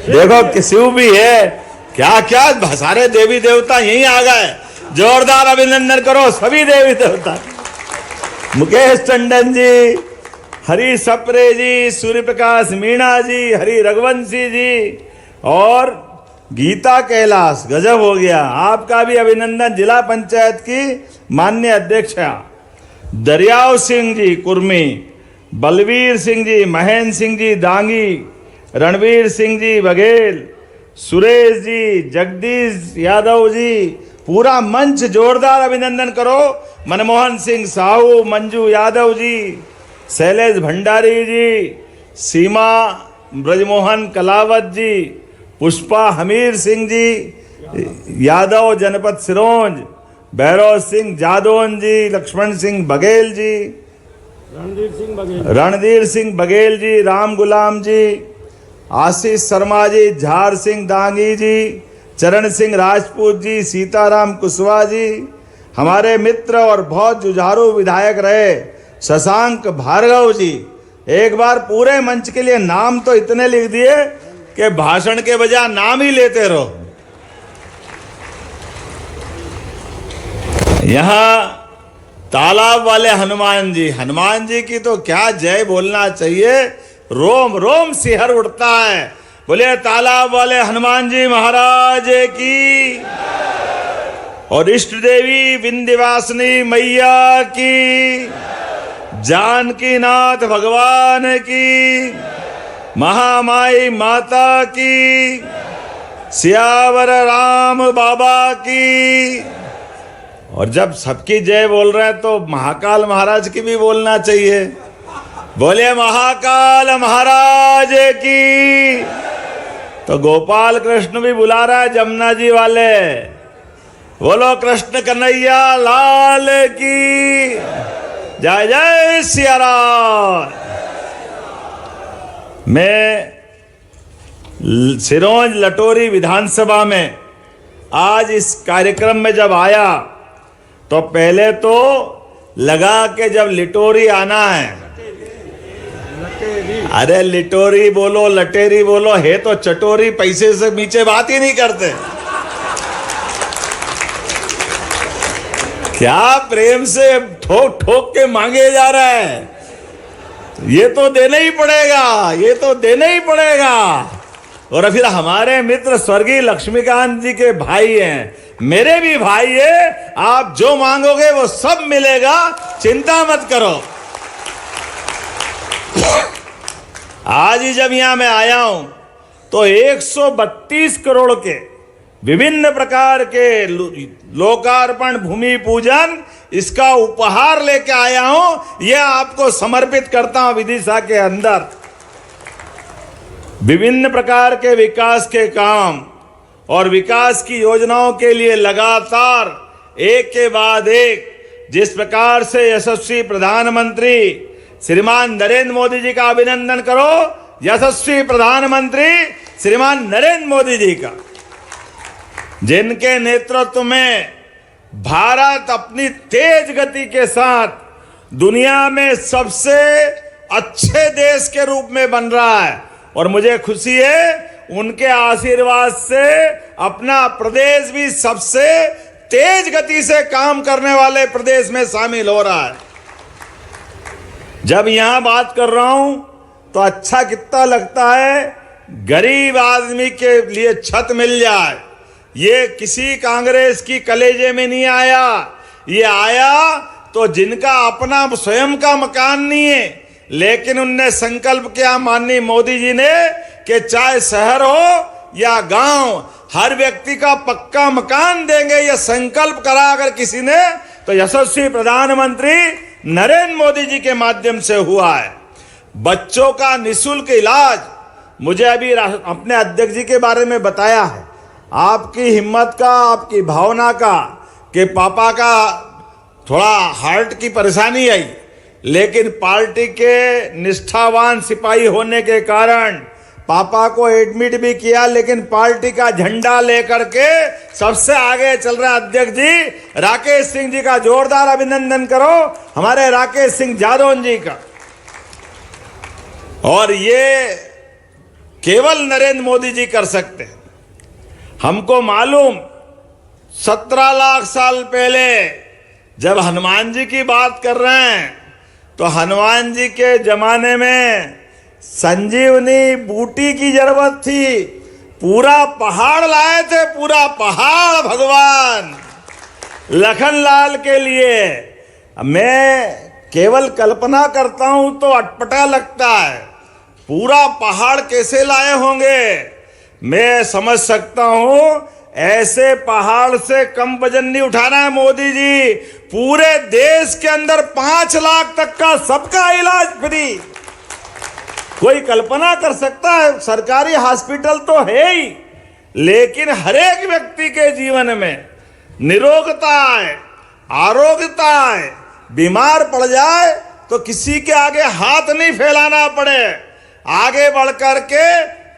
देखो किसी भी है, क्या क्या सारे देवी देवता यहीं आ गए। जोरदार अभिनंदन करो सभी देवी देवता। मुकेश टंडन जी, हरि सप्रे जी, सूर्य प्रकाश मीणा जी, हरि रघुवंशी जी और गीता कैलाश, गजब हो गया। आपका भी अभिनंदन। जिला पंचायत की माननीय अध्यक्षा दरियाव सिंह जी कुर्मी, बलवीर सिंह जी, महेंद्र सिंह जी दांगी, रणवीर सिंह जी बघेल, सुरेश जी, जगदीश यादव जी, पूरा मंच जोरदार अभिनंदन करो। मनमोहन सिंह साहू, मंजू यादव जी, शैलेश भंडारी जी, सीमा ब्रजमोहन कलावत जी, पुष्पा हमीर सिंह जी यादव, जनपद सिरोंज, भैरव सिंह जादौन जी, लक्ष्मण सिंह बघेल जी, रणधीर सिंह बघेल जी, राम गुलाम जी, आशीष शर्मा जी, झार सिंह दांगी जी, चरण सिंह राजपूत जी, सीताराम कुशवाहा जी, हमारे मित्र और बहुत जुझारू विधायक रहे शशांक भार्गव जी। एक बार पूरे मंच के लिए नाम तो इतने लिख दिए कि भाषण के बजाय नाम ही लेते रहो। यहां तालाब वाले हनुमान जी की तो क्या जय बोलना चाहिए, रोम रोम सिहर उठता है। बोले तालाब वाले हनुमान जी महाराज की, और इष्ट देवी विंध्यवासिनी मैया की, जानकी नाथ भगवान की, महामाई माता की, सियावर राम बाबा की। और जब सबकी जय बोल रहे हैं तो महाकाल महाराज की भी बोलना चाहिए। बोले महाकाल महाराज की। तो गोपाल कृष्ण भी बुला रहा है जमुना जी वाले, बोलो कृष्ण कन्हैया लाल की जय जय सिया राम। मैं सिरोंज लटोरी विधानसभा में आज इस कार्यक्रम में जब आया तो पहले तो लगा कि जब लिटोरी आना है, अरे लिटोरी बोलो लटेरी बोलो, है तो चटोरी, पैसे से नीचे बात ही नहीं करते। क्या प्रेम से ठोक ठोक के मांगे जा रहा है, ये तो देना ही पड़ेगा, ये तो देना ही पड़ेगा। और फिर हमारे मित्र स्वर्गीय लक्ष्मीकांत जी के भाई हैं, मेरे भी भाई है, आप जो मांगोगे वो सब मिलेगा, चिंता मत करो। आज ही जब यहां मैं आया हूं तो 132 करोड़ के विभिन्न प्रकार के लोकार्पण भूमि पूजन इसका उपहार लेके आया हूं, यह आपको समर्पित करता हूं। विदिशा के अंदर विभिन्न प्रकार के विकास के काम और विकास की योजनाओं के लिए लगातार एक के बाद एक जिस प्रकार से यशस्वी प्रधानमंत्री श्रीमान नरेंद्र मोदी जी का अभिनंदन करो, यशस्वी प्रधानमंत्री श्रीमान नरेंद्र मोदी जी का, जिनके नेतृत्व में भारत अपनी तेज गति के साथ दुनिया में सबसे अच्छे देश के रूप में बन रहा है। और मुझे खुशी है उनके आशीर्वाद से अपना प्रदेश भी सबसे तेज गति से काम करने वाले प्रदेश में शामिल हो रहा है। जब यहां बात कर रहा हूं तो अच्छा कितना लगता है, गरीब आदमी के लिए छत मिल जाए। ये किसी कांग्रेस की कलेजे में नहीं आया, ये आया तो जिनका अपना स्वयं का मकान नहीं है, लेकिन उनने संकल्प किया माननीय मोदी जी ने कि चाहे शहर हो या गांव, हर व्यक्ति का पक्का मकान देंगे। यह संकल्प करा अगर किसी ने तो यशस्वी प्रधानमंत्री नरेंद्र मोदी जी के माध्यम से हुआ है। बच्चों का निःशुल्क इलाज, मुझे अभी अपने अध्यक्ष जी के बारे में बताया है, आपकी हिम्मत का, आपकी भावना का, कि पापा का थोड़ा हार्ट की परेशानी आई, लेकिन पार्टी के निष्ठावान सिपाही होने के कारण पापा को एडमिट भी किया, लेकिन पार्टी का झंडा लेकर के सबसे आगे चल रहा अध्यक्ष जी राकेश सिंह जी का जोरदार अभिनंदन करो, हमारे राकेश सिंह जादौन जी का। और ये केवल नरेंद्र मोदी जी कर सकते हैं। हमको मालूम 17 लाख साल पहले जब हनुमान जी की बात कर रहे हैं तो हनुमान जी के जमाने में संजीवनी बूटी की जरूरत थी, पूरा पहाड़ लाए थे, पूरा पहाड़ भगवान लखनलाल के लिए। मैं केवल कल्पना करता हूं तो अटपटा लगता है, पूरा पहाड़ कैसे लाए होंगे। मैं समझ सकता हूं ऐसे पहाड़ से कम वजन नहीं उठाना है मोदी जी। पूरे देश के अंदर 5 लाख तक का सबका इलाज फ्री। कोई कल्पना कर सकता है? सरकारी हॉस्पिटल तो है ही, लेकिन हर एक व्यक्ति के जीवन में निरोगता है, आरोग्यता है। बीमार पड़ जाए तो किसी के आगे हाथ नहीं फैलाना पड़े, आगे बढ़ करके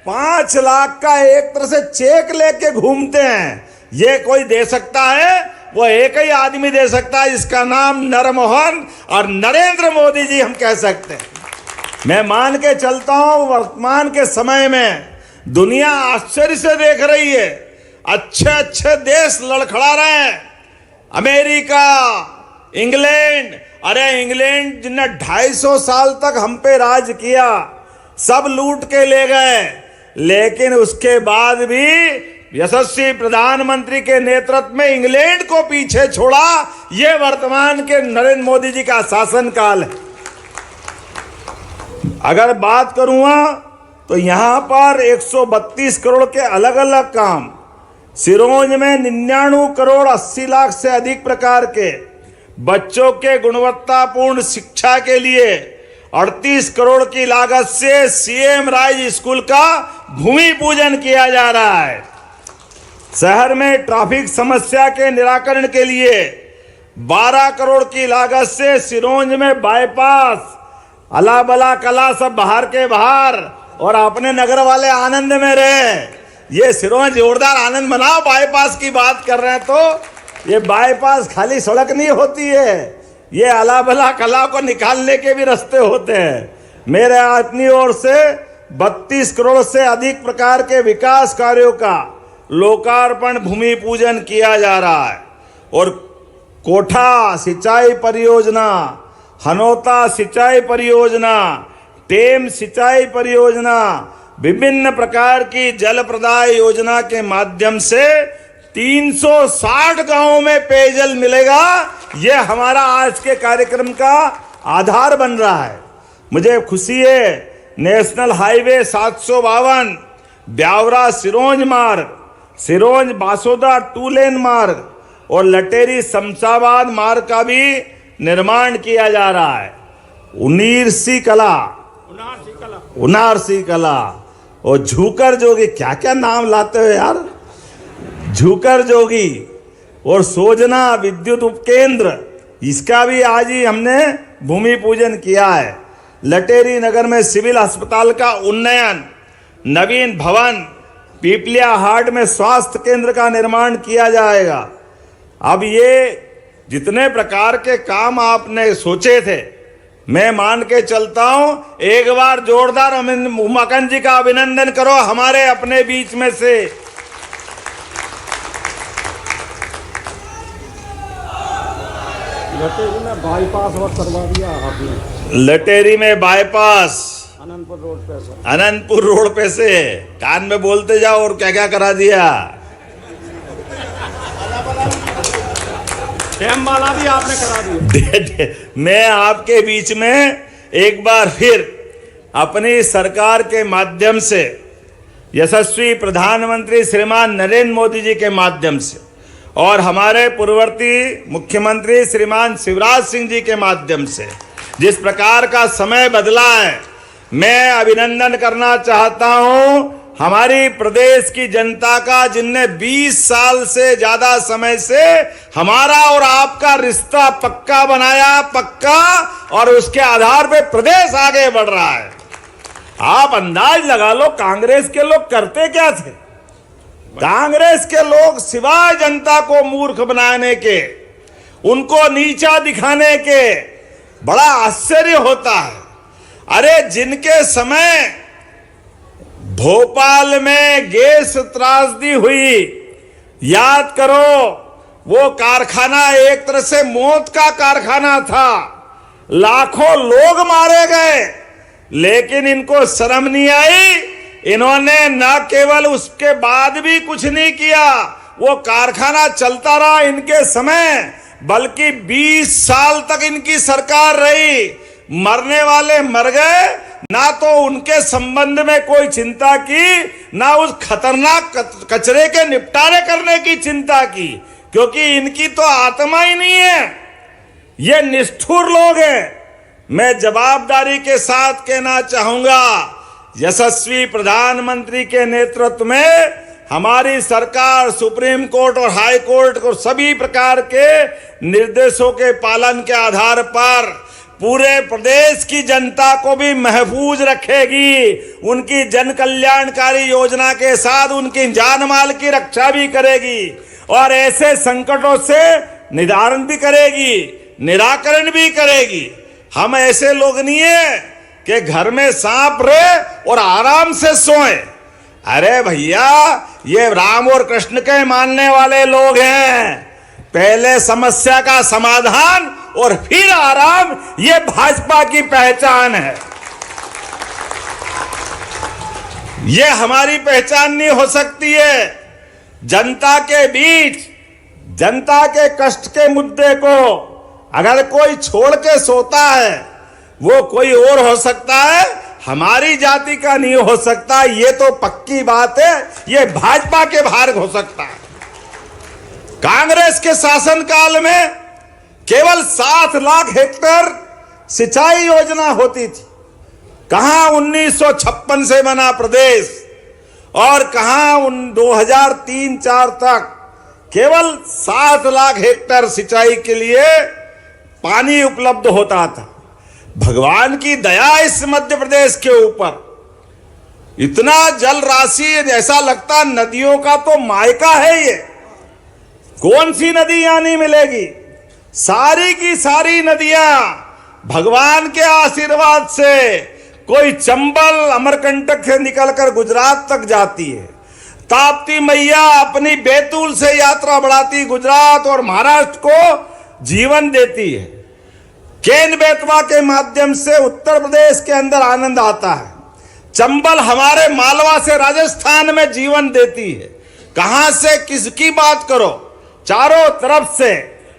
5 लाख का एक तरह से चेक लेके घूमते हैं। ये कोई दे सकता है? वो एक ही आदमी दे सकता है, जिसका नाम नरमोहन और नरेंद्र मोदी जी हम कह सकते हैं। मैं मान के चलता हूं वर्तमान के समय में दुनिया आश्चर्य से देख रही है। अच्छे अच्छे देश लड़खड़ा रहे हैं, अमेरिका, इंग्लैंड। अरे इंग्लैंड जिन्हें 250 साल तक हम पे राज किया, सब लूट के ले गए, लेकिन उसके बाद भी यशस्वी प्रधानमंत्री के नेतृत्व में इंग्लैंड को पीछे छोड़ा। ये वर्तमान के नरेंद्र मोदी जी का शासनकाल है। अगर बात करूंगा तो यहां पर 132 करोड़ के अलग अलग काम, सिरोंज में 99 करोड़ 80 लाख से अधिक प्रकार के बच्चों के गुणवत्तापूर्ण शिक्षा के लिए 38 करोड़ की लागत से सीएम राइज स्कूल का भूमि पूजन किया जा रहा है। शहर में ट्रैफिक समस्या के निराकरण के लिए 12 करोड़ की लागत से सिरोंज में बाईपास, अला बला कला सब बाहर के बाहर, और अपने नगर वाले आनंद में रहे। ये सिरोंज जोरदार आनंद मनाओ। बाईपास की बात कर रहे हैं तो ये बाईपास खाली सड़क नहीं होती है, ये अला भला कला को निकालने के भी रास्ते होते हैं। मेरे अपनी ओर से 32 करोड़ से अधिक प्रकार के विकास कार्यों का लोकार्पण भूमि पूजन किया जा रहा है। और कोठा सिंचाई परियोजना, हनोता सिंचाई परियोजना, टेम सिंचाई परियोजना, विभिन्न प्रकार की जल प्रदाय योजना के माध्यम से 360 गांवों में पेयजल मिलेगा। यह हमारा आज के कार्यक्रम का आधार बन रहा है। मुझे खुशी है, नेशनल हाईवे 752 ब्यावरा सिरोंज मार्ग, सिरोंज बासोदा 2 लेन मार्ग और लटेरी शमशाबाद मार्ग का भी निर्माण किया जा रहा है। उनारसी कला और झूकर जोगी, क्या क्या नाम लाते हो यार, झूकर जोगी और सोजना विद्युत उपकेंद्र, इसका भी आज ही हमने भूमि पूजन किया है। लटेरी नगर में सिविल अस्पताल का उन्नयन, नवीन भवन, पीपलिया हाट में स्वास्थ्य केंद्र का निर्माण किया जाएगा। अब ये जितने प्रकार के काम आपने सोचे थे, मैं मान के चलता हूं, एक बार जोरदार उमाकांत जी का अभिनंदन करो हमारे अपने बीच में से। लटेरी में बाईपास और करवा दिया आपने। लटेरी में बाईपास अनंतपुर रोड पे से कान में बोलते जाओ और क्या क्या करा दिया। डैम वाला भी आपने करा दिया। मैं आपके बीच में एक बार फिर अपनी सरकार के माध्यम से, यशस्वी प्रधानमंत्री श्रीमान नरेंद्र मोदी जी के माध्यम से और हमारे पूर्ववर्ती मुख्यमंत्री श्रीमान शिवराज सिंह जी के माध्यम से जिस प्रकार का समय बदला है, मैं अभिनंदन करना चाहता हूं हमारी प्रदेश की जनता का, जिनने 20 साल से ज्यादा समय से हमारा और आपका रिश्ता पक्का बनाया, पक्का, और उसके आधार पे प्रदेश आगे बढ़ रहा है। आप अंदाज लगा लो कांग्रेस के लोग करते क्या थे। कांग्रेस के लोग सिवाय जनता को मूर्ख बनाने के, उनको नीचा दिखाने के, बड़ा आश्चर्य होता है। अरे जिनके समय भोपाल में गैस त्रासदी हुई, याद करो, वो कारखाना एक तरह से मौत का कारखाना था, लाखों लोग मारे गए, लेकिन इनको शर्म नहीं आई। इन्होंने न केवल उसके बाद भी कुछ नहीं किया, वो कारखाना चलता रहा इनके समय, बल्कि 20 साल तक इनकी सरकार रही। मरने वाले मर गए, ना तो उनके संबंध में कोई चिंता की, ना उस खतरनाक कचरे के निपटारे करने की चिंता की, क्योंकि इनकी तो आत्मा ही नहीं है। ये निष्ठुर लोग हैं। मैं जवाबदारी के साथ कहना चाहूंगा, यशस्वी प्रधानमंत्री के नेतृत्व में हमारी सरकार सुप्रीम कोर्ट और हाई कोर्ट को सभी प्रकार के निर्देशों के पालन के आधार पर पूरे प्रदेश की जनता को भी महफूज रखेगी, उनकी जन कल्याणकारी योजना के साथ उनकी जान माल की रक्षा भी करेगी और ऐसे संकटों से निवारण भी करेगी, निराकरण भी करेगी। हम ऐसे लोग नहीं है कि घर में सांप रहे और आराम से सोए। अरे भैया, ये राम और कृष्ण के मानने वाले लोग हैं। पहले समस्या का समाधान और फिर आराम, ये भाजपा की पहचान है। ये हमारी पहचान नहीं हो सकती है। जनता के बीच जनता के कष्ट के मुद्दे को अगर कोई छोड़ के सोता है, वो कोई और हो सकता है, हमारी जाति का नहीं हो सकता। ये तो पक्की बात है, ये भाजपा के भार हो सकता है। कांग्रेस के शासनकाल में केवल 7 लाख हेक्टेयर सिंचाई योजना होती थी। कहां 1956 से बना प्रदेश और कहां 2003-4 तक केवल 7 लाख हेक्टेयर सिंचाई के लिए पानी उपलब्ध होता था। भगवान की दया इस मध्य प्रदेश के ऊपर, इतना जल राशि, ऐसा लगता नदियों का तो मायका है ये। कौन सी नदी यहां नहीं मिलेगी? सारी की सारी नदियां भगवान के आशीर्वाद से, कोई चंबल अमरकंटक से निकलकर गुजरात तक जाती है। ताप्ती मैया अपनी बैतूल से यात्रा बढ़ाती गुजरात और महाराष्ट्र को जीवन देती है। केन बेतवा के माध्यम से उत्तर प्रदेश के अंदर आनंद आता है। चंबल हमारे मालवा से राजस्थान में जीवन देती है। कहां से किसकी बात करो, चारों तरफ से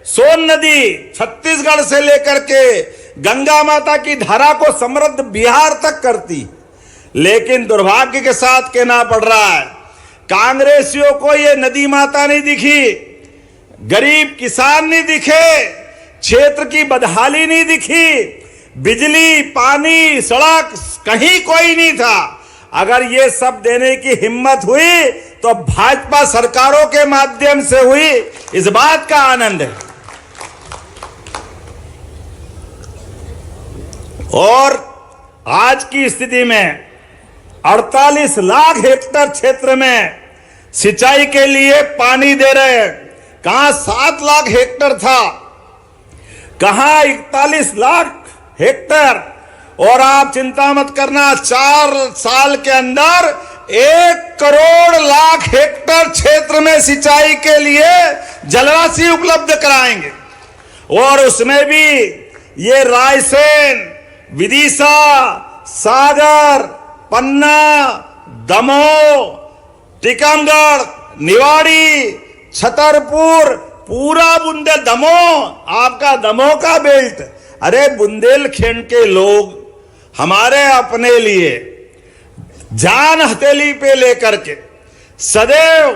सोन नदी छत्तीसगढ़ से लेकर के गंगा माता की धारा को समृद्ध बिहार तक करती। लेकिन दुर्भाग्य के साथ कहना पड़ रहा है, कांग्रेसियों को ये नदी माता नहीं दिखी, गरीब किसान नहीं दिखे, क्षेत्र की बदहाली नहीं दिखी, बिजली, पानी, सड़क कहीं कोई नहीं था। अगर ये सब देने की हिम्मत हुई तो भाजपा सरकारों के माध्यम से हुई, इस बात का आनंद है। और आज की स्थिति में 48 लाख हेक्टेयर क्षेत्र में सिंचाई के लिए पानी दे रहे हैं। कहां 7 लाख हेक्टेयर था, कहां 41 लाख हेक्टेयर। और आप चिंता मत करना, 4 साल के अंदर 1 करोड़ लाख हेक्टेयर क्षेत्र में सिंचाई के लिए जलराशि उपलब्ध कराएंगे। और उसमें भी ये रायसेन, विदिशा, सागर, पन्ना, दमोह, टीकमगढ़, निवाड़ी, छतरपुर, पूरा बुंदेल, दमोह, आपका दमोह का बेल्ट। अरे बुंदेलखंड के लोग हमारे अपने लिए जान हथेली पे लेकर के सदैव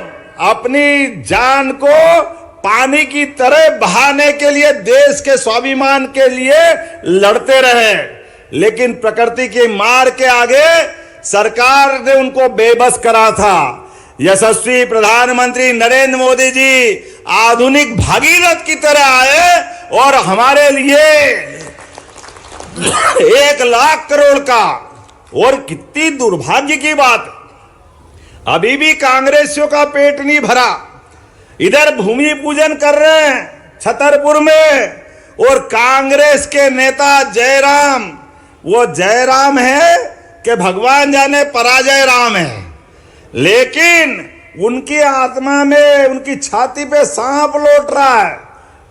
अपनी जान को पानी की तरह बहाने के लिए, देश के स्वाभिमान के लिए लड़ते रहे। लेकिन प्रकृति की मार के आगे सरकार ने उनको बेबस करा था। यशस्वी प्रधानमंत्री नरेंद्र मोदी जी आधुनिक भागीरथ की तरह आए और हमारे लिए 1 लाख करोड़ का। और कितनी दुर्भाग्य की बात, अभी भी कांग्रेसियों का पेट नहीं भरा। इधर भूमि पूजन कर रहे हैं छतरपुर में, और कांग्रेस के नेता जयराम, वो जयराम है कि भगवान जाने पराजय राम है, लेकिन उनकी आत्मा में, उनकी छाती पे सांप लौट रहा है।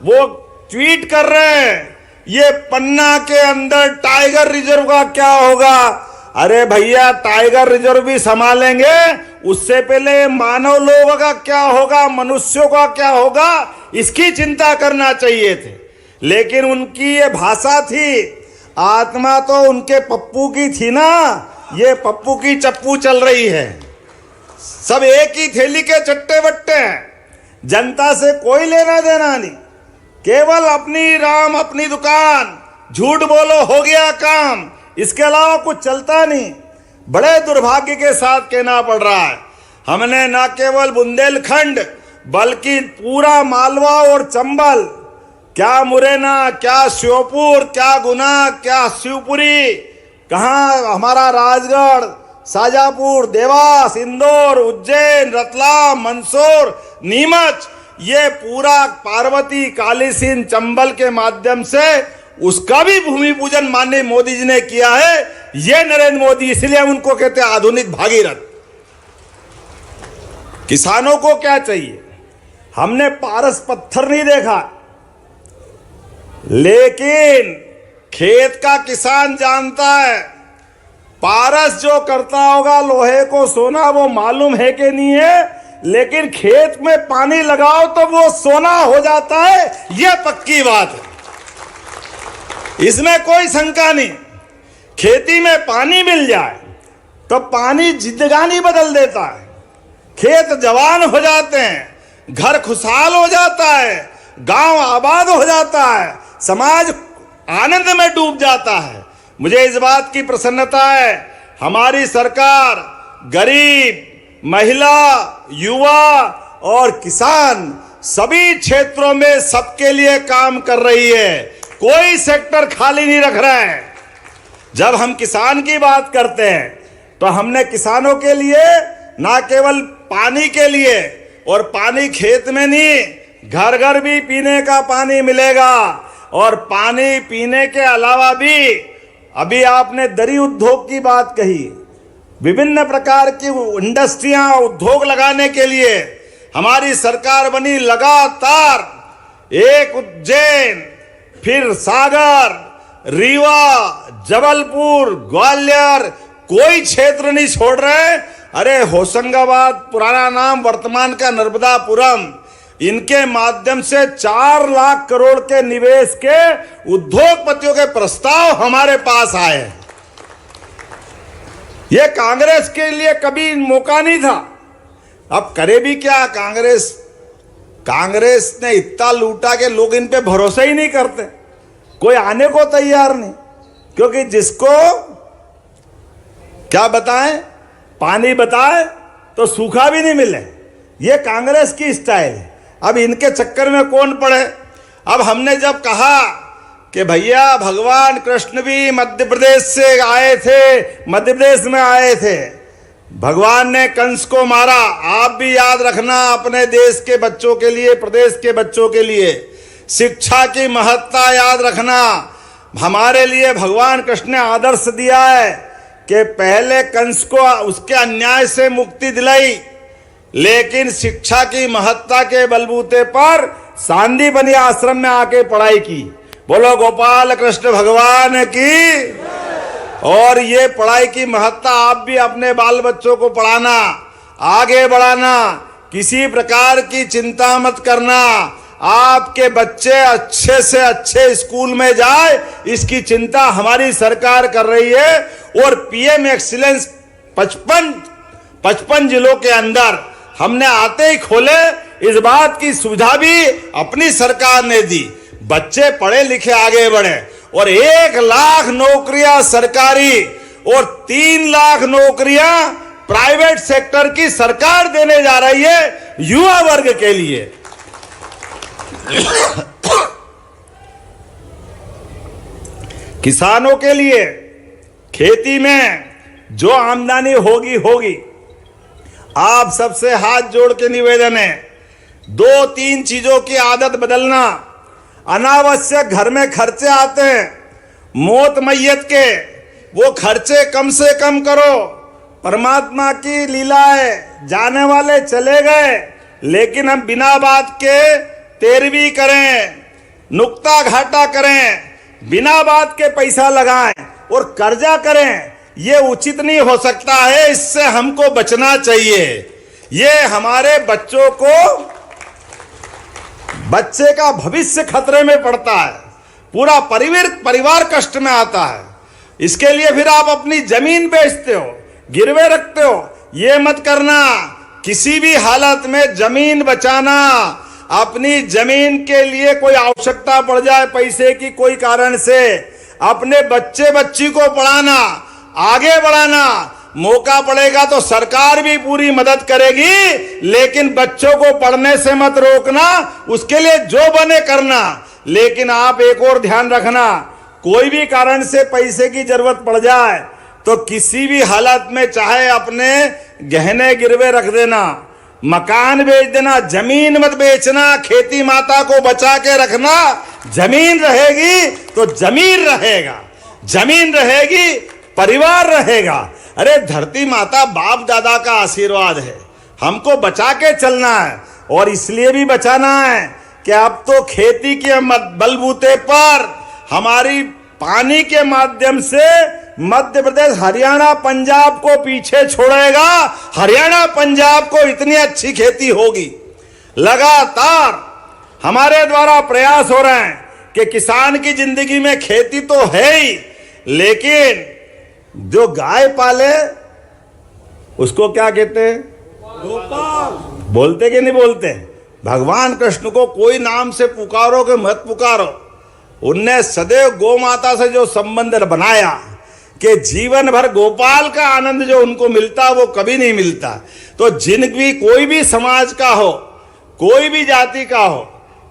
वो ट्वीट कर रहे हैं, ये पन्ना के अंदर टाइगर रिजर्व का क्या होगा। अरे भैया, टाइगर रिजर्व भी संभालेंगे, उससे पहले मानव लोगों का क्या होगा, मनुष्यों का क्या होगा, इसकी चिंता करना चाहिए थे। लेकिन उनकी ये भाषा थी, आत्मा तो उनके पप्पू की थी ना, ये पप्पू की चप्पू चल रही है। सब एक ही थैली के चट्टे बट्टे हैं, जनता से कोई लेना देना नहीं, केवल अपनी राम अपनी दुकान, झूठ बोलो हो गया काम, इसके अलावा कुछ चलता नहीं। बड़े दुर्भाग्य के साथ कहना पड़ रहा है, हमने न केवल बुंदेलखंड बल्कि पूरा मालवा और चंबल, क्या मुरैना, क्या श्योपुर, क्या गुना, क्या शिवपुरी, कहाँ हमारा राजगढ़, शाजापुर, देवास, इंदौर, उज्जैन, रतलाम, मंदसौर, नीमच, ये पूरा पार्वती, कालीसिंध, चंबल के माध्यम से उसका भी भूमि पूजन माननीय मोदी जी ने किया है। ये नरेंद्र मोदी, इसलिए हम उनको कहते हैं आधुनिक भागीरथ। किसानों को क्या चाहिए, हमने पारस पत्थर नहीं देखा, लेकिन खेत का किसान जानता है, पारस जो करता होगा लोहे को सोना, वो मालूम है कि नहीं है, लेकिन खेत में पानी लगाओ तो वो सोना हो जाता है, यह पक्की बात है, इसमें कोई शंका नहीं। खेती में पानी मिल जाए तो पानी जिंदगानी बदल देता है, खेत जवान हो जाते हैं, घर खुशहाल हो जाता है, गांव आबाद हो जाता है, समाज आनंद में डूब जाता है। मुझे इस बात की प्रसन्नता है, हमारी सरकार गरीब, महिला, युवा और किसान सभी क्षेत्रों में सबके लिए काम कर रही है, कोई सेक्टर खाली नहीं रख रहा है। जब हम किसान की बात करते हैं तो हमने किसानों के लिए ना केवल पानी के लिए, और पानी खेत में नहीं, घर घर भी पीने का पानी मिलेगा। और पानी पीने के अलावा भी, अभी आपने दरी उद्योग की बात कही, विभिन्न प्रकार की इंडस्ट्रियां, उद्योग लगाने के लिए हमारी सरकार बनी। लगातार एक उज्जैन, फिर सागर, रीवा, जबलपुर, ग्वालियर, कोई क्षेत्र नहीं छोड़ रहे। अरे होशंगाबाद, पुराना नाम वर्तमान का नर्मदापुरम, इनके माध्यम से 4 लाख करोड़ के निवेश के उद्योगपतियों के प्रस्ताव हमारे पास आए हैं। यह कांग्रेस के लिए कभी मौका नहीं था। अब करे भी क्या कांग्रेस ने इतना लूटा कि लोग इन पे भरोसा ही नहीं करते, कोई आने को तैयार नहीं, क्योंकि जिसको क्या बताएं, पानी बताए तो सूखा भी नहीं मिले। ये कांग्रेस की स्टाइल है। अब इनके चक्कर में कौन पड़े। अब हमने जब कहा कि भैया भगवान कृष्ण भी मध्य प्रदेश से आए थे, मध्य प्रदेश में आए थे, भगवान ने कंस को मारा, आप भी याद रखना अपने देश के बच्चों के लिए, प्रदेश के बच्चों के लिए शिक्षा की महत्ता याद रखना। हमारे लिए भगवान कृष्ण ने आदर्श दिया है कि पहले कंस को उसके अन्याय से मुक्ति दिलाई, लेकिन शिक्षा की महत्ता के बलबूते पर सांदीपनि आश्रम में आके पढ़ाई की। बोलो गोपाल कृष्ण भगवान की। और ये पढ़ाई की महत्ता आप भी अपने बाल बच्चों को पढ़ाना, आगे बढ़ाना, किसी प्रकार की चिंता मत करना। आपके बच्चे अच्छे से अच्छे स्कूल में जाए, इसकी चिंता हमारी सरकार कर रही है। और पीएम एक्सीलेंस 55 जिलों के अंदर हमने आते ही खोले, इस बात की सुविधा भी अपनी सरकार ने दी। बच्चे पढ़े लिखे आगे बढ़े, और 1 लाख नौकरियां सरकारी और 3 लाख नौकरियां प्राइवेट सेक्टर की सरकार देने जा रही है युवा वर्ग के लिए। किसानों के लिए खेती में जो आमदनी होगी। आप सबसे हाथ जोड़ के निवेदन है, 2-3 चीजों की आदत बदलना। अनावश्यक घर में खर्चे आते हैं, मौत मैयत के, वो खर्चे कम से कम करो। परमात्मा की लीला है, जाने वाले चले गए, लेकिन हम बिना बात के तेरवी करें, नुक्ता घाटा करें, बिना बात के पैसा लगाएं और कर्जा करें, ये उचित नहीं हो सकता है। इससे हमको बचना चाहिए। ये हमारे बच्चों को, बच्चे का भविष्य खतरे में पड़ता है, पूरा परिवार कष्ट में आता है। इसके लिए फिर आप अपनी जमीन बेचते हो, गिरवे रखते हो, ये मत करना। किसी भी हालत में जमीन बचाना, अपनी जमीन के लिए कोई आवश्यकता पड़ जाए पैसे की कोई कारण से, अपने बच्चे बच्ची को पढ़ाना, आगे बढ़ाना, मौका पड़ेगा तो सरकार भी पूरी मदद करेगी, लेकिन बच्चों को पढ़ने से मत रोकना, उसके लिए जो बने करना। लेकिन आप एक और ध्यान रखना, कोई भी कारण से पैसे की जरूरत पड़ जाए तो किसी भी हालत में चाहे अपने गहने गिरवे रख देना, मकान बेच देना, जमीन मत बेचना। खेती माता को बचा के रखना। जमीन रहेगी तो जमीन रहेगा, जमीन रहेगी परिवार रहेगा। अरे धरती माता बाप दादा का आशीर्वाद है, हमको बचा के चलना है। और इसलिए भी बचाना है कि अब तो खेती के बलबूते पर हमारी पानी के माध्यम से मध्य प्रदेश हरियाणा पंजाब को पीछे छोड़ेगा। हरियाणा पंजाब को इतनी अच्छी खेती होगी। लगातार हमारे द्वारा प्रयास हो रहे हैं कि किसान की जिंदगी में खेती तो है ही, लेकिन जो गाय पाले उसको क्या कहते हैं? गोपाल। बोलते कि नहीं बोलते? भगवान कृष्ण को कोई नाम से पुकारो कि मत पुकारो, उनने सदैव गौ माता से जो संबंध बनाया कि जीवन भर गोपाल का आनंद जो उनको मिलता वो कभी नहीं मिलता। तो जिन भी कोई भी समाज का हो, कोई भी जाति का हो,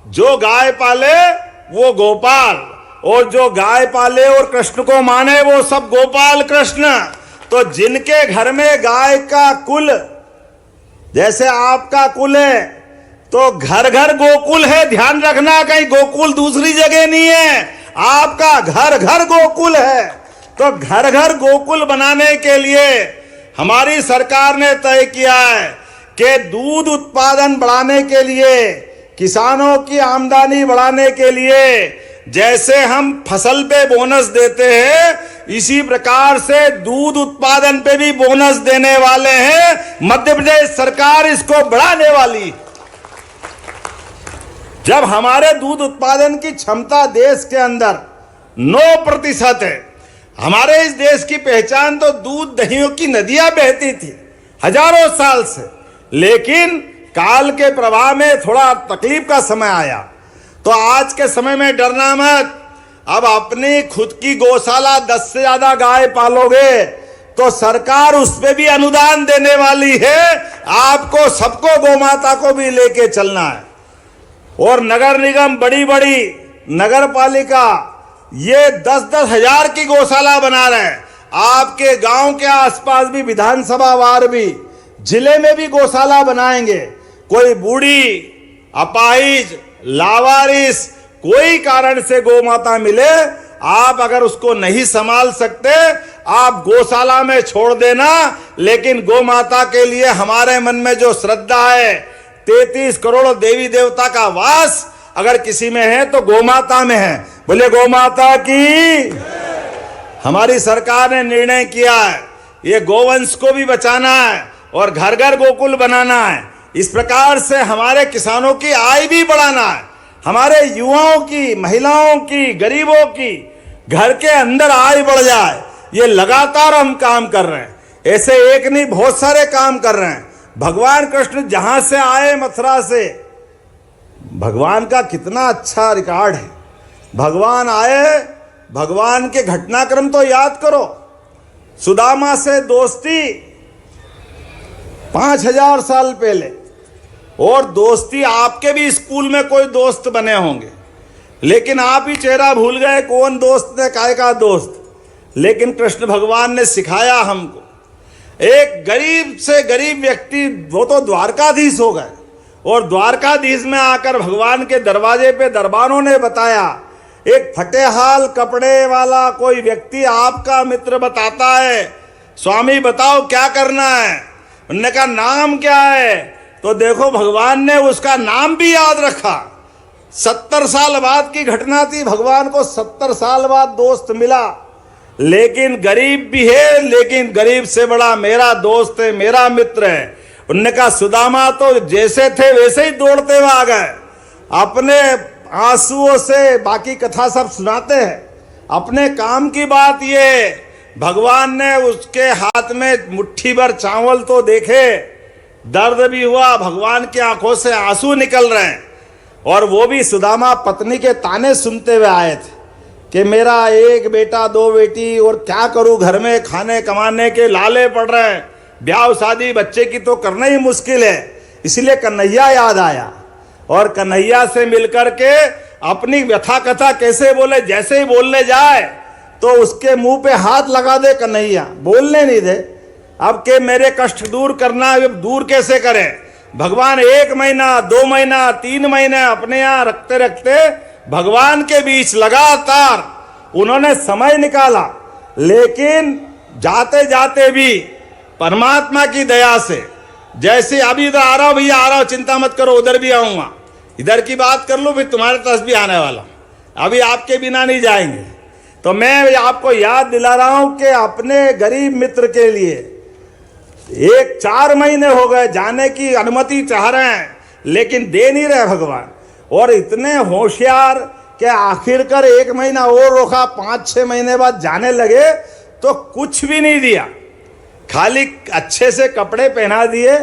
जो गाय पाले वो गोपाल, और जो गाय पाले और कृष्ण को माने वो सब गोपाल कृष्ण। तो जिनके घर में गाय का कुल, जैसे आपका कुल है, तो घर घर गोकुल है। ध्यान रखना, कहीं गोकुल दूसरी जगह नहीं है, आपका घर घर गोकुल है। तो घर घर गोकुल बनाने के लिए हमारी सरकार ने तय किया है कि दूध उत्पादन बढ़ाने के लिए, किसानों की आमदनी बढ़ाने के लिए, जैसे हम फसल पे बोनस देते हैं, इसी प्रकार से दूध उत्पादन पे भी बोनस देने वाले हैं। मध्य प्रदेश सरकार इसको बढ़ाने वाली। जब हमारे दूध उत्पादन की क्षमता देश के अंदर 9% है, हमारे इस देश की पहचान तो दूध दहियों की नदियां बहती थी हजारों साल से, लेकिन काल के प्रवाह में थोड़ा तकलीफ का समय आया। तो आज के समय में डरना मत। अब अपनी खुद की गौशाला 10 से ज्यादा गाय पालोगे तो सरकार उस पे भी अनुदान देने वाली है। आपको सबको गौमाता को भी लेके चलना है। और नगर निगम, बड़ी बड़ी नगर पालिका ये 10-10 हजार की गौशाला बना रहे हैं। आपके गांव के आसपास भी, विधानसभा वार भी, जिले में भी गौशाला बनाएंगे। कोई बूढ़ी, अपाहिज, लावारिस, कोई कारण से गौ माता मिले, आप अगर उसको नहीं संभाल सकते, आप गौशाला में छोड़ देना। लेकिन गौ माता के लिए हमारे मन में जो श्रद्धा है, 33 करोड़ देवी देवता का वास अगर किसी में है तो गौ माता में है। बोले गौ माता की। हमारी सरकार ने निर्णय किया है ये गौवंश को भी बचाना है और घर घर गोकुल बनाना है। इस प्रकार से हमारे किसानों की आय भी बढ़ाना है, हमारे युवाओं की, महिलाओं की, गरीबों की घर के अंदर आय बढ़ जाए। ये लगातार हम काम कर रहे हैं, ऐसे एक नहीं बहुत सारे काम कर रहे हैं। भगवान कृष्ण जहां से आए, मथुरा से, भगवान का कितना अच्छा रिकॉर्ड है। भगवान आए, भगवान के घटनाक्रम तो याद करो। सुदामा से दोस्ती 5000 साल पहले, और दोस्ती आपके भी स्कूल में कोई दोस्त बने होंगे, लेकिन आप ही चेहरा भूल गए कौन दोस्त ने काय का दोस्त। लेकिन कृष्ण भगवान ने सिखाया हमको। एक गरीब से गरीब व्यक्ति, वो तो द्वारकाधीश हो गए, और द्वारकाधीश में आकर भगवान के दरवाजे पे दरबारों ने बताया एक फटेहाल कपड़े वाला कोई व्यक्ति आपका मित्र बताता है, स्वामी बताओ क्या करना है। उन्होंने कहा नाम क्या है? तो देखो भगवान ने उसका नाम भी याद रखा। 70 साल बाद की घटना थी, भगवान को 70 साल बाद दोस्त मिला, लेकिन गरीब भी है, लेकिन गरीब से बड़ा मेरा दोस्त है, मेरा मित्र है। उन्होंने कहा सुदामा तो जैसे थे वैसे ही दौड़ते हुए आ गए, अपने आंसुओं से बाकी कथा सब सुनाते हैं। अपने काम की बात ये, भगवान ने उसके हाथ में मुट्ठी भर चावल तो देखे, दर्द भी हुआ, भगवान की आंखों से आंसू निकल रहे हैं। और वो भी सुदामा पत्नी के ताने सुनते हुए आए थे कि मेरा एक बेटा 2 बेटी, और क्या करूं, घर में खाने कमाने के लाले पड़ रहे हैं, ब्याह शादी बच्चे की तो करना ही मुश्किल है। इसलिए कन्हैया याद आया और कन्हैया से मिलकर के अपनी व्यथा कथा कैसे बोले, जैसे ही बोलने जाए तो उसके मुंह पे हाथ लगा दे कन्हैया, बोलने नहीं दे। अब के मेरे कष्ट दूर करना, अब दूर कैसे करें? भगवान 1 महीना 2 महीना 3 महीने अपने यहाँ रखते रखते भगवान के बीच लगातार उन्होंने समय निकाला। लेकिन जाते जाते भी परमात्मा की दया से, जैसे अभी इधर आ रहा हूं भैया, आ रहा हूं, चिंता मत करो, उधर भी आऊंगा, इधर की बात कर लो, फिर तुम्हारे पास भी आने वाला, अभी आपके बिना नहीं जाएंगे। तो मैं आपको याद दिला रहा हूं कि अपने गरीब मित्र के लिए 4 महीने हो गए, जाने की अनुमति चाह रहे हैं लेकिन दे नहीं रहे भगवान। और इतने होशियार कि आखिरकार 1 महीना और रोका, 5-6 महीने बाद जाने लगे तो कुछ भी नहीं दिया, खाली अच्छे से कपड़े पहना दिए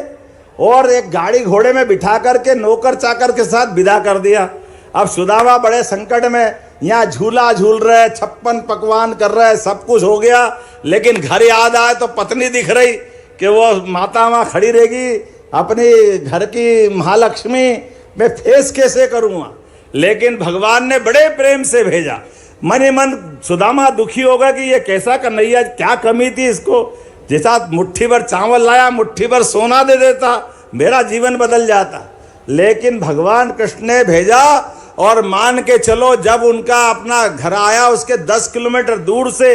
और एक गाड़ी घोड़े में बिठा करके नौकर चाकर के साथ विदा कर दिया। अब सुदामा बड़े संकट में, यहाँ झूला झूल रहे, 56 पकवान कर रहे, सब कुछ हो गया, लेकिन घर याद आए तो पत्नी दिख रही कि वो माता वहाँ खड़ी रहेगी, अपनी घर की महालक्ष्मी, मैं फेस कैसे करूँगा? लेकिन भगवान ने बड़े प्रेम से भेजा। मन ही मन सुदामा दुखी होगा कि ये कैसा कन्हैया, क्या कमी थी इसको, जैसा मुट्ठी भर चावल लाया मुट्ठी भर सोना दे देता, मेरा जीवन बदल जाता। लेकिन भगवान कृष्ण ने भेजा और मान के चलो, जब उनका अपना घर आया उसके 10 किलोमीटर दूर से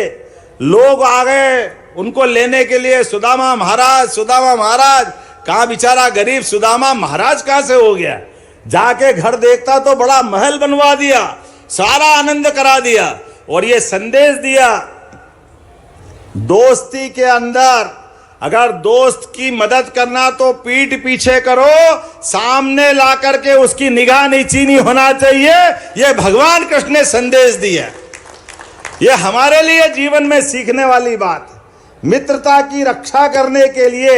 लोग आ गए उनको लेने के लिए, सुदामा महाराज, सुदामा महाराज। कहाँ बेचारा गरीब सुदामा महाराज कहाँ से हो गया? जाके घर देखता तो बड़ा महल बनवा दिया, सारा आनंद करा दिया और ये संदेश दिया, दोस्ती के अंदर अगर दोस्त की मदद करना तो पीठ पीछे करो, सामने ला करके उसकी निगाह नीची नहीं होना चाहिए। ये भगवान कृष्ण ने संदेश दिया, ये हमारे लिए जीवन में सीखने वाली बात। मित्रता की रक्षा करने के लिए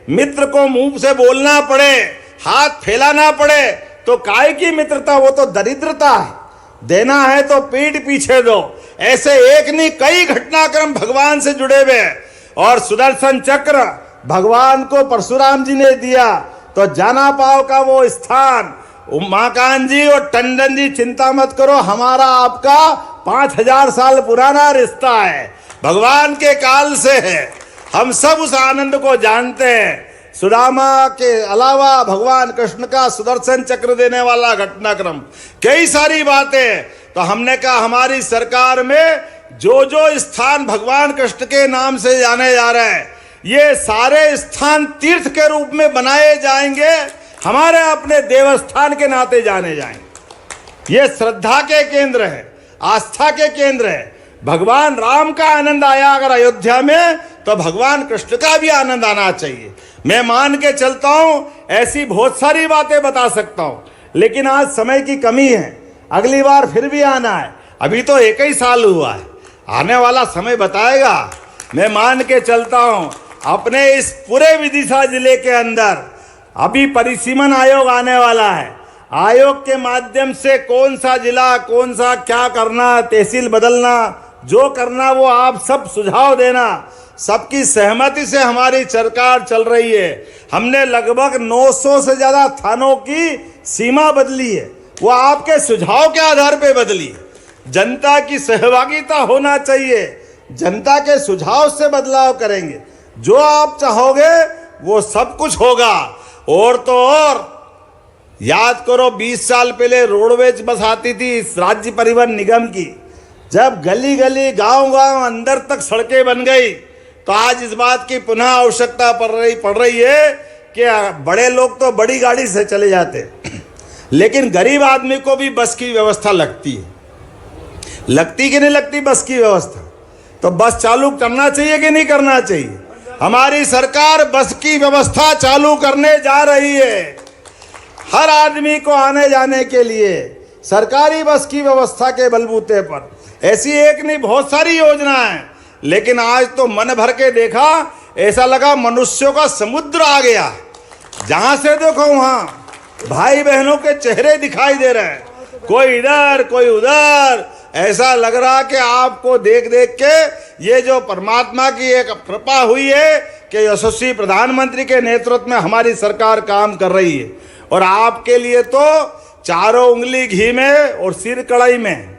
मित्र को मुंह से बोलना पड़े, हाथ फैलाना पड़े तो काय की मित्रता, वो तो दरिद्रता है। देना है तो पीठ पीछे दो। ऐसे एक नहीं कई घटनाक्रम भगवान से जुड़े हुए हैं। और सुदर्शन चक्र भगवान को परशुराम जी ने दिया तो जाना पाव का वो स्थान। उमाकांत जी और टंडन जी चिंता मत करो, हमारा आपका 5000 साल पुराना रिश्ता है, भगवान के काल से है, हम सब उस आनंद को जानते हैं। सुदामा के अलावा भगवान कृष्ण का सुदर्शन चक्र देने वाला घटनाक्रम, कई सारी बातें। तो हमने कहा हमारी सरकार में जो जो स्थान भगवान कृष्ण के नाम से जाने जा रहे हैं, ये सारे स्थान तीर्थ के रूप में बनाए जाएंगे, हमारे अपने देवस्थान के नाते जाने जाएंगे। ये श्रद्धा के केंद्र है, आस्था के केंद्र है। भगवान राम का आनंद आया अगर अयोध्या में, तो भगवान कृष्ण का भी आनंद आना चाहिए। मैं मान के चलता हूं, ऐसी बहुत सारी बातें बता सकता हूं, लेकिन आज समय की कमी है, अगली बार फिर भी आना है। अभी तो 1 ही साल हुआ है, आने वाला समय बताएगा। मैं मान के चलता हूं, अपने इस पूरे विदिशा जिले के अंदर अभी परिसीमन आयोग आने वाला है। आयोग के माध्यम से कौन सा जिला, कौन सा क्या करना, तहसील बदलना, जो करना वो आप सब सुझाव देना। सबकी सहमति से हमारी सरकार चल रही है। हमने लगभग 900 से ज़्यादा थानों की सीमा बदली है, वो आपके सुझाव के आधार पे बदली। जनता की सहभागिता होना चाहिए, जनता के सुझाव से बदलाव करेंगे। जो आप चाहोगे वो सब कुछ होगा। और तो और याद करो 20 साल पहले रोडवेज बस आती थी इस राज्य परिवहन निगम की, जब गली गली गांव गांव अंदर तक सड़कें बन गई, तो आज इस बात की पुनः आवश्यकता पड़ रही है कि बड़े लोग तो बड़ी गाड़ी से चले जाते, लेकिन गरीब आदमी को भी बस की व्यवस्था लगती है। लगती कि नहीं लगती बस की व्यवस्था? तो बस चालू करना चाहिए कि नहीं करना चाहिए? हमारी सरकार बस की व्यवस्था चालू करने जा रही है। हर आदमी को आने जाने के लिए सरकारी बस की व्यवस्था के बलबूते पर, ऐसी एक नहीं बहुत सारी योजनाएं, लेकिन आज तो मन भर के देखा, ऐसा लगा मनुष्यों का समुद्र आ गया। जहां से देखो वहां भाई बहनों के चेहरे दिखाई दे रहे हैं, कोई इधर कोई उधर। ऐसा लग रहा कि आपको देख देख के ये जो परमात्मा की एक कृपा हुई है कि यशस्वी प्रधानमंत्री के नेतृत्व में हमारी सरकार काम कर रही है, और आपके लिए तो चारों उंगली घी में और सिर कढ़ाई में।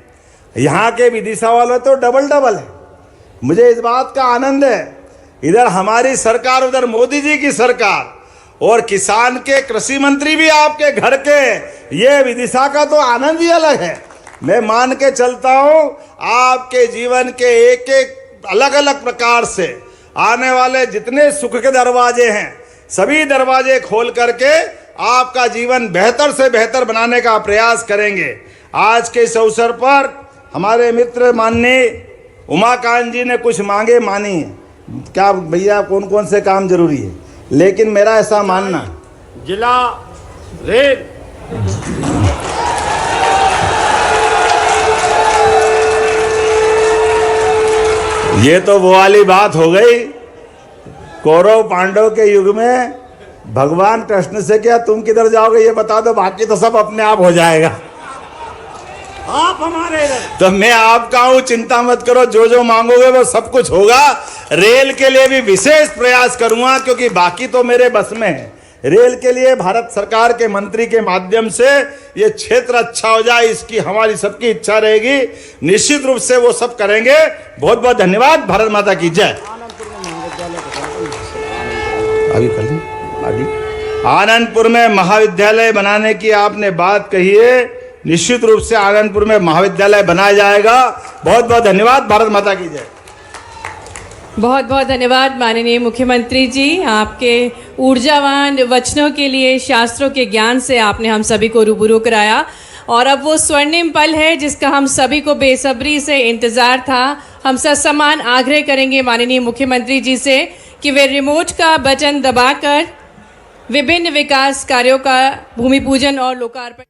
यहाँ के विदिशा वाले तो डबल डबल है। मुझे इस बात का आनंद है, इधर हमारी सरकार, उधर मोदी जी की सरकार, और किसान के कृषि मंत्री भी आपके घर के, ये विदिशा का तो आनंद ही अलग है। मैं मान के चलता हूँ आपके जीवन के एक एक अलग अलग प्रकार से आने वाले जितने सुख के दरवाजे हैं, सभी दरवाजे खोल करके आपका जीवन बेहतर से बेहतर बनाने का प्रयास करेंगे। आज के इस अवसर पर हमारे मित्र माननीय उमाकांत जी ने कुछ मांगे मानी है। क्या भैया कौन कौन से काम जरूरी है, लेकिन मेरा ऐसा मानना, जिला रेल, ये तो वो वाली बात हो गई, कौरव पांडव के युग में भगवान कृष्ण से क्या तुम किधर जाओगे ये बता दो, बाकी तो सब अपने आप हो जाएगा। आप हमारे इधर, तो मैं आपका हूं, चिंता मत करो, जो जो मांगोगे वो सब कुछ होगा। रेल के लिए भी विशेष प्रयास करूंगा, क्योंकि बाकी तो मेरे बस में है। रेल के लिए भारत सरकार के मंत्री के माध्यम से ये क्षेत्र अच्छा हो जाए, इसकी हमारी सबकी इच्छा रहेगी। निश्चित रूप से वो सब करेंगे। बहुत बहुत धन्यवाद। भारत माता की जय। अभी आनंदपुर में महाविद्यालय बनाने की आपने बात कही है, निश्चित रूप से आनंदपुर में महाविद्यालय बनाया जाएगा। बहुत बहुत धन्यवाद। भारत माता की जय। बहुत बहुत धन्यवाद माननीय मुख्यमंत्री जी, आपके ऊर्जावान वचनों के लिए, शास्त्रों के ज्ञान से आपने हम सभी को रूबरू कराया। और अब वो स्वर्णिम पल है जिसका हम सभी को बेसब्री से इंतज़ार था। हम ससम्मान आग्रह करेंगे माननीय मुख्यमंत्री जी से कि वे रिमोट का बटन दबाकर विभिन्न विकास कार्यों का भूमि पूजन और लोकार्पण